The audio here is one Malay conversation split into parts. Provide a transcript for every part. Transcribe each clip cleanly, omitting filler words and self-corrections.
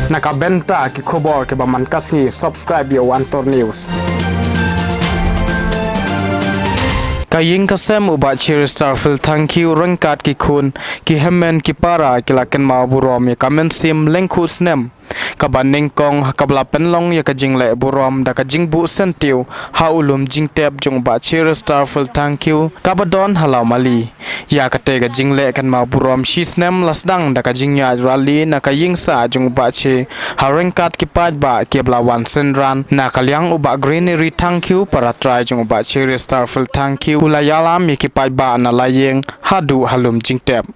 Nakabenta ki khobor ke baman kasngi subscribe yo Antor News. Kaying kasem uba cheer starfil thank you rangkat ki khun ki hemen ki para ki laken ma burom ya kamen sim lengkhus nem kabaning kong kabla penlong ya kajing le burom da kajing bu sentiu ha ulum jing tep jung ba cheer starfil thank you kabadon halau mali ya kate ga jing le kan ma burom shis nem lasdang da kajing ya rally na kaying sa jung ba che ha rangkat ki paj ba ki bla wan senran na kalyang uba greenery thank you para try jung ba cheer starfil thank you ulayala mi ki paj ba na layeng hadu halum jing tep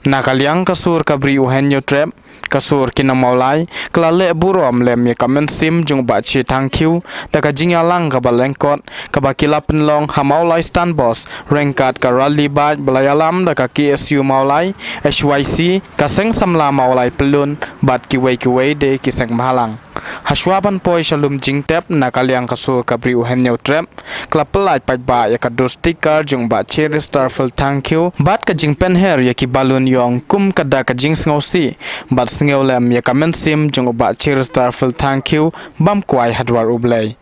na kalyang kasur kabri uhen yo trap kasur kinamaulai klale burom lem ya kamen sim jung ba chi thank you da ka jingalang ka balengkot ka bakila penlong hamaulai stan boss rangkat ka rally ba balayalam da ka KSU maulai HYC ka seng samla maulai pelun bat ki wei de ki seng mahalang haswaban poi shalum jing tep na kalyang kasur kabri uhen yo trap klapelai paj ba ya ka do sticker jung ba chi starful thank you bat ka jing pen her ya ki balun yong kum ka da ka jing sngosi bat sngeolem ya kamen sim jung ba chi starful thank you bam kwai hadwar ublai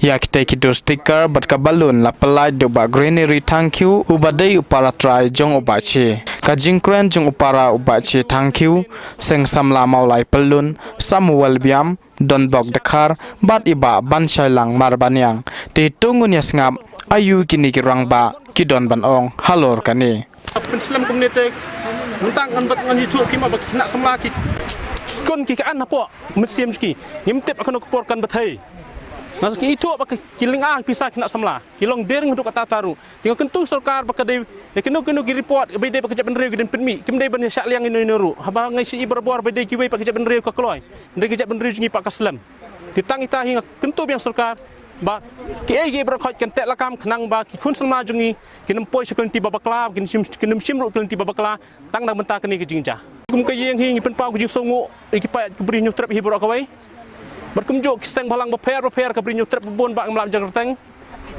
ya kita kido sticker bat ka balun la pelai do ba greenery thank you ubadai upara try jong ubachi ka jingkren jong upara ubachi thank you seng samla maulai pelun samuel biam don bok dakar bat iba ban lang marbanyang ti tungun ya ngap ayu kini kirang ba kidon ban ong halor kani Islam community mentang kan bat ngani tu ki ma bak nak samla ki kon ki kan apa mesim ki ngimtep akan kuporkan bathai Mas ki itu bak kiling pisah nak samla kilong dering untuk kata taru tinggal kentu sarkar bak de kenu ki report be de bak jaban rew den penmi kim de ban syak liang inu ru haba ngai si berbor be de ki we bak jaban rew ka kloy de jaban rew ngi pak kaslam ditang ita hingga kentu yang sarkar ba ki ai berkhot kan tek lakam khnang ba ki khun sama jungi kinam poi seklen ti babakla kinam sim ru klen ti babakla tang nang menta kini ki jingja kum ka yeng hing pen pau ku jing songu ikipa kubri nyu trap hi bro ka wai berkumjuk kiseng balang beper ke brinyu trap bebon bak melam jagerteng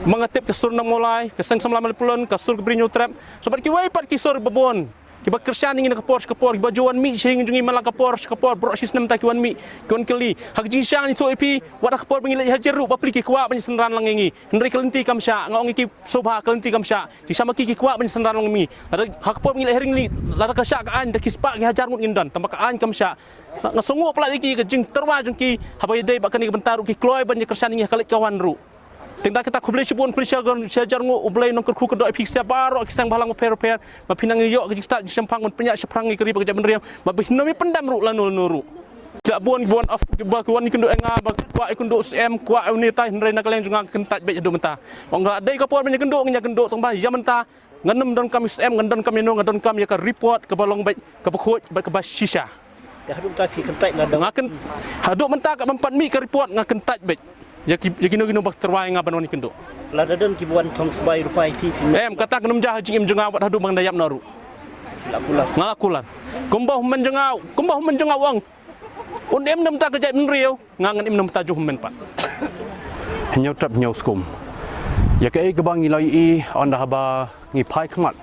mengetip ke sur namolai keseng samla malpulun ke sur ke brinyu trap sobat ki wai pat ki sur bebon ki bak kersian ingin ke por bajuan mi sehing jungi malang ke por bro sistem ta kiwan mi kiwan keli hak jing syang ni tu ipi wadah ke por bengilai hajar ru bapli ki kwa ban senran lang ngi hendri kelenti kamsya ngong ki sobha kelenti kamsya di sama ki kwa ban senran lang mi ada hak por bengilai hering li lada ka syak an da kispa ki hajar ngut ngindan tambah ka an kamsya ngasungu pula lagi ke jing terwa jung ki habai dei bakani ke bentaru ki kloy ban kersan ngi kalit kawan ru tinggal kita kubli sibun kubli syajar ngu ublai nong kerku kedoi piksia baro kisang balang per ma pinang yo ke start sempang men penyak seprang ngi keri bakja benriam ma bihnomi pendam ru lanul nuru jak buan of bakuan ni kenduk enga kwa ikunduk cm kwa unitai hendrai nak leng junga kentat be jadu menta wong la dei kapor banyak kenduk tong ba ya menta nganem don kami cm ngendon kami no ngendon kami ya ka report ke balong baik ke bekut ke bas shisha haduk tak ki kentai ngaken haduk menta ka mempat mi ke report ngaken taj bet ya kino bak terwai ngaban wani kenduk la dadan ki buan thong sebai rupai pi kata kenum jah jing im jengau wat haduk bang dayap naru ngalakulan kumbah menjengau wang un em nam ta ka jai menriau ngangan im nam ta ju men pat nyau trap nyau skum ya ke ai gebang ilai i onda haba ngi pai khmat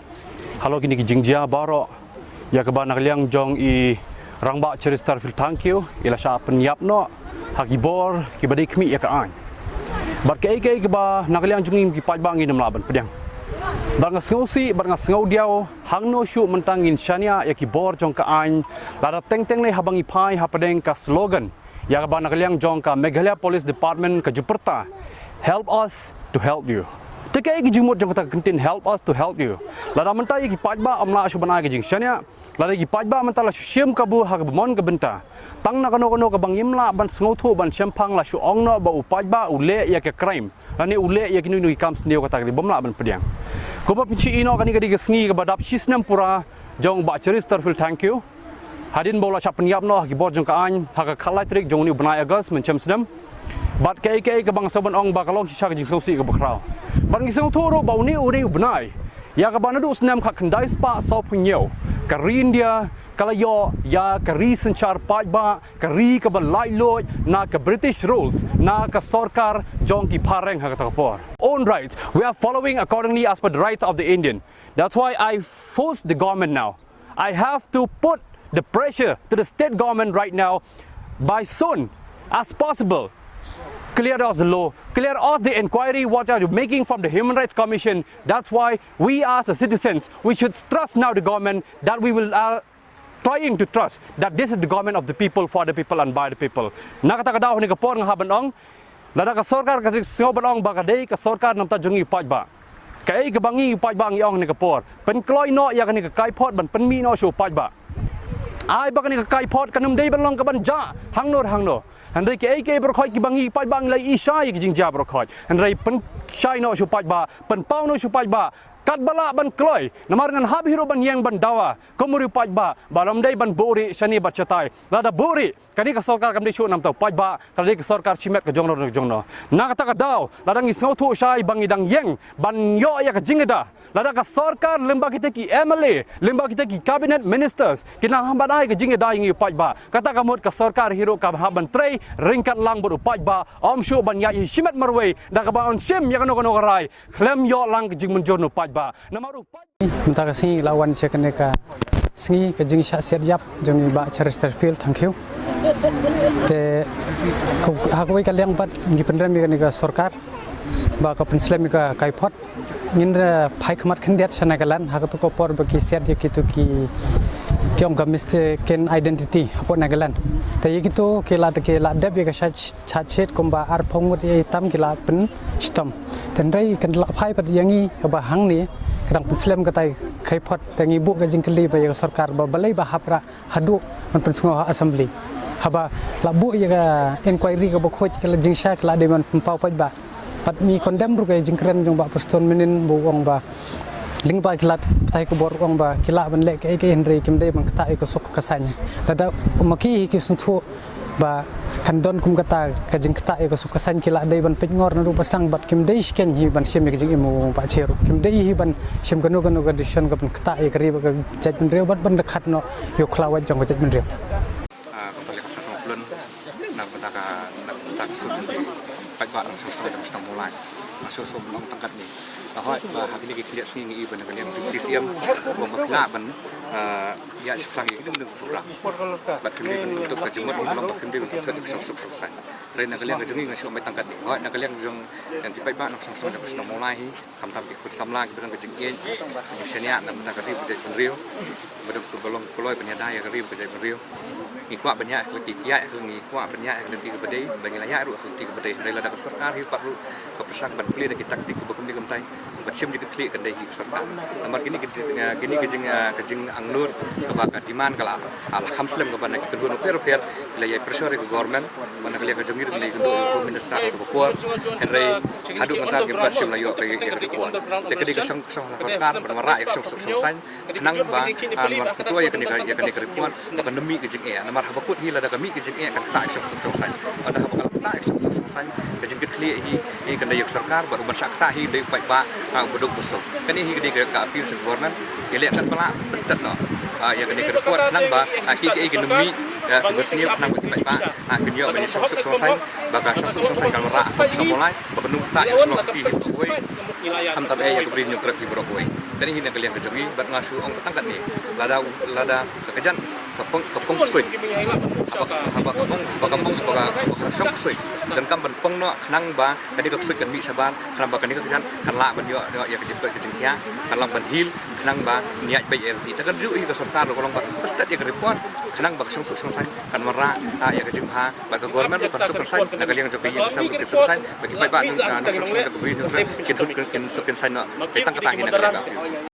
halo kini ki jingjia baro ya ke ban liang jong i rangba cheristar fil thank you ila sha penyap no hakibor ki badai khmi ya ka an bar ke ba nakliang jungim ki paj bangi nam laban pedang bar ngasngausi bar ngasngau diau hangno shu mentangin syania ya ki bor jong ka an lada teng nei habangi pai hapadeng ka slogan ya ba nakliang jong ka Meghalaya Police Department ka Juperta help us to help you tekai ki jumur jong ka kentin help us to help you lada mentai ki paj ba amla shu bana ki jing syania lada ki paj ba mentala syem ka bu ha ka mon ka benta tang na kano ka bang imla ban sngau thu ban sempang la shu ong no ba upaj ba ule ya ke crime lani ule ya kinu ni kam sneu ka takli bomla ban pediang ko ba pichi ino kani ka digasngi ka badap sisnam pura jong ba cheris tarfil thank you hadin bola chap nyap no ki bor jong ka an ha ka khalai trik jong ni banai agas men chem snam bat ke ka bang saban ong ba kalong sha ka jing sosi ka bakrau ban ngi sngau thu ro ba uni uri banai ya ka banadu snam ka khandai spa sau punyau ka rindia kalau ya kari sencar pajba kari ke belai loy na ke British rules na ke sarkar jong ki pareng ha kapor own rights we are following accordingly as per the rights of the Indian. That's why I force the government now. I have to put the pressure to the state government right now by soon as possible. Clear us the law, clear us the inquiry what are you making from the Human Rights Commission. That's why we as citizens, we should trust now the government that we will trying to trust that this is the government of the people, for the people and by the people. Nakatagadaw ni kapor ng habanong, lada ka sorkar ka singobanong bagaday ka sorkar nam tajungi pajba. Kaya ikabangi pajba ang iong ni kapor. Penkloy no ya kani ka kaipot ban penmi no shu pajba. Ai ba kani ka kaipot kanum day ban long ka ban ja hangno. Andai ke AK berkhoi ki bangi pai bang lai isai ki jingja berkhoi. Andai pen shai no shu pai ba, pen pau no shu pai ba. Kat bala ban kloi, namar ngan hab hiro ban yang ban dawa. Komuri pai ba, balam dai ban buri shani bercetai. Lada buri, kani ka sorkar kam disu nam tau pai ba, kali ka sorkar chimet ka jongno. Na kata ka daw, lada ngi snau thu shai bangi dang yang ban yo ya ka jingeda. Lada ka sorkar lemba kita ki MLA, lemba kita ki cabinet ministers, kina hamban ai ka jingeda ngi pai ba. Kata ka mut ka sorkar hiro ka haban trei ringkat lang buru pai ba, om shu ban ya chimet marwei, da ka ba on sim ya kono rai. Klem yo lang jing menjono pai ba. Namaru minta kasih lawan saya kena ka sengi ke jeng siap jap jeng ba Chesterfield, thank you. Te aku kalian pat ngi pendram mi ka sorkar ba ka penslam ka kaipot ngindra phai khamat khandiat sana kalan hak tu ko por ba ki siat kitu ki kyong ka mistaken identity apo nagalan te yikitu kela te la deb ka chat komba ar phongut e tam kila pen stom tenrai kan la phai pat yangi ka ba hang ni kadang penslam katai kaipot tangi bu ka jingkeli ba ya sarkar ba balai ba hapra hadu man pensengo assembly haba labu ya ka inquiry ka bokhoj kala jingsha kala de man pau pai ba pat mi condemn ru ka jingkren jong ba preston minin bu ong ba ling ba kilat tai ko bor ong ba kila ban le ke henry kim de man kata ko sok kasanya dada maki ki suntu ba kandon kum kata ka jing kata ko sok kasan kila de ban pengor na ru pasang bat kim de sken hi ban sim ke jing imu ba cheru kim de hi ban sim kanu ka dishon ka ban kata e kari ba jaj ban rew bat ban dekat no yo klawat jong jaj ban rew kembali ke sosok belum nak tak susun baik barang sosok yang sedang mulai masuk sebelum tangkat ni bahwa hari ini kita lihat sini ibu negara yang TCM memperkenalkan ban ya sepanjang itu menurut program bat kembali untuk kejumur belum kembali untuk sosok selesai dari negara yang kejungi ngasih omai tangkat ni bahwa negara yang jong yang tiba tiba nak sosok yang sedang mulai kamtam ikut samla kita dengan kejengkian misalnya nak negara itu berjaya beriu betul belum keluar penyadaya kerja beriu ngikuat banyak keliti kiai ngikuat banyak keliti kebedai bagi layak ru keliti kebedai dari ladang serkar hipat ru kepesak ban kli dari taktik kebekum di kemtai macam juga kli kendai hi serkar nomor gini kejeng angnur kebakat diman kala al khamslam keban kita gunu per layai pressure ke government mana kali kejengir dari gunu minister ke kuat henry hadu mentar ke macam layo ke kuat dekedi kesang serkar bernama rakyat song kenang ba nomor ketua ya kene ke kuat pandemi kejeng nomor habakut hi lada kami kejeng kan tak song sai ada habakal tak song sai kejeng kli hi kan dayuk sarkar baru bansak tak hi dayuk baik ba bodok bosok kan hi gede ka apil se government ya lihat kan pala bestat no ya kene ke kuat nang ba ki ekonomi tugasnya nang baik ba kenyo banyak song sai baka song sai kalau ra mulai penuh tak song sepi hi ham tabe ya kubri nyukrep hi borokoi dan hi nak kalian kejengi bat ngasu ong petangkat ni lada kekejan kepung suit apa kampung syok suit dan kampan pong no nang ba kadi kak suit kan bi saban kan ba kadi kekejan kan la ban yo ya kejeng ya kan lang ban hil nang ba niat bai RT dan ju hi ka sarkar ko long ba pestat ya report nang ba syok sai kan mara ya kejeng ha ba ka government kan syok sai nak kalian joki yang sa syok sai bagi bai ba nang syok sai ka bi kin sai no petang kata hi nak kalian